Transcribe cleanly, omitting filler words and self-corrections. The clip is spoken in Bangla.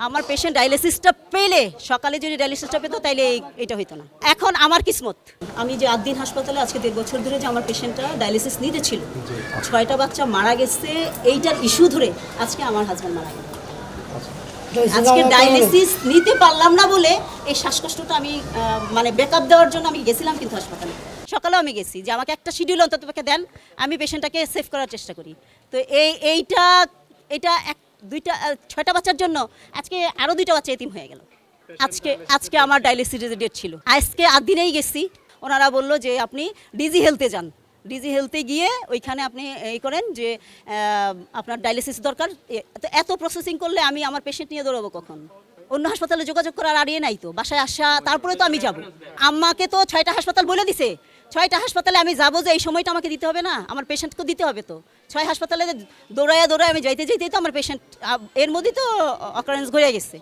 আমার পেশেন্ট ডায়ালিসিসটা পেলে, সকালে যদি ডায়ালিসিসটা পেতো তাইলে এটা হইতো না। এখন আমার কিসমত, আমি যে আদ্দিন হাসপাতালে আজকে 1.5 বছর ধরে যে আমার পেশেন্টটা ডায়ালিসিস নিতে ছিল, 6টা বাচ্চা মারা গেছে এইটার ইস্যু ধরে আজকে আমার হাজব্যান্ড মারা গেল। আজকে ডায়ালিসিস নিতে পারলাম না বলে এই শ্বাসকষ্টটা আমি মানে ব্যাকআপ দেওয়ার জন্য আমি গেছিলাম কিন্তু হাসপাতালে। সকালেও আমি গেছি যে আমাকে একটা শিডিউল অন্তত দেন, আমি পেশেন্টটাকে সেভ করার চেষ্টা করি। তো এইটা 6টা বাচ্চার জন্য আজকে আরও 2টা বাচ্চা এতিম হয়ে গেল। আজকে আমার ডায়ালিসিসের ডেট ছিল, আজকে দিনেই গেছি। ওনারা বললো যে আপনি ডিজি হেলথে যান, ডিজি হেলথে গিয়ে ওইখানে আপনি এই করেন যে আপনার ডায়ালিসিস দরকার। এত প্রসেসিং করলে আমি আমার পেশেন্ট নিয়ে দৌড়াবো কখন? অন্য হাসপাতালে যোগাযোগ করার আড়িয়ে নাই তো, বাসায় আসা তারপরে তো আমি যাব। আমাকে তো 6টা হাসপাতাল বলে দিছে, 6টা হাসপাতালে আমি যাবো যে এই সময়টা আমাকে দিতে হবে না, আমার পেশেন্টকেও দিতে হবে। তো 6 হাসপাতালে দৌড়ায় আমি যাইতে তো আমার পেশেন্ট এর মধ্যেই তো অকারেন্স ঘুরে গেছে।